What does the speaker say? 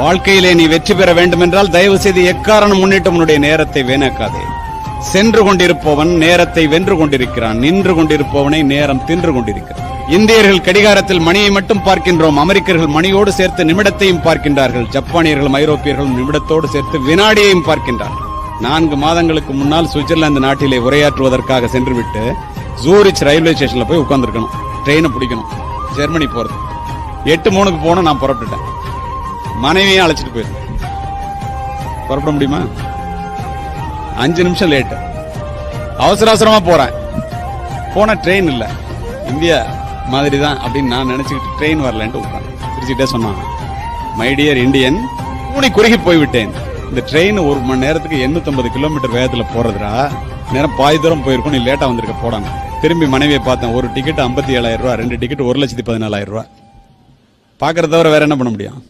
வாழ்க்கையிலே நீ வெற்றி பெற வேண்டும் என்றால் தயவு செய்து எக்காரணம் முன்னிட்டு உன்னுடைய நேரத்தை வீணாக்காதே. சென்று கொண்டிருப்பவன் நேரத்தை வென்று கொண்டிருக்கிறான், நின்று கொண்டிருப்பவனை நேரம் தின்று கொண்டிருக்கிறான். இந்தியர்கள் கடிகாரத்தில் மணியை மட்டும் பார்க்கின்றோம், அமெரிக்கர்கள் மணியோடு சேர்த்து நிமிடத்தையும் பார்க்கின்றார்கள், ஜப்பானியர்களும் ஐரோப்பியர்களும் நிமிடத்தோடு சேர்த்து வினாடியையும் பார்க்கின்றார்கள். 4 மாதங்களுக்கு முன்னால் சுவிட்சர்லாந்து நாட்டிலே உரையாற்றுவதற்காக சென்றுவிட்டு ஜூரிச் ரயில்வே ஸ்டேஷன்ல போய் உட்கார்ந்துருக்கணும். ட்ரெயினை பிடிக்கணும், ஜெர்மனி போறது. 8:03 போன நான் புறப்பட்டுட்டேன். மனைவியும் அழைச்சிட்டு போயிருந்தேன். புறப்பட முடியுமா? 5 நிமிஷம் லேட். அவசர அவசரமா போறேன். போன ட்ரெயின் இல்ல, இந்தியா மாதிரி தான் அப்படின்னு நான் நினைச்சுக்கிட்டு ட்ரெயின் வரலன்ட்டு உட்கார்ந்து சிரிச்சுட்டே சொன்னாங்க, மை டியர் இந்தியன், கூனி குறுகி போய்விட்டேன். இந்த ட்ரெயின் 1 மணி நேரத்துக்கு 850 கிலோமீட்டர் வேகத்துல போறதுடா, நேரம் பாதி தூரம் போயிருக்கும், நீ லேட்டா வந்திருக்க போடாங்க. திரும்பி மனைவியை பார்த்தேன். ஒரு டிக்கெட் 57,000 ரூபாய், 2 டிக்கெட் 1,14,000 ரூபாய். பாக்குறத தவிர வேற என்ன பண்ண முடியும்?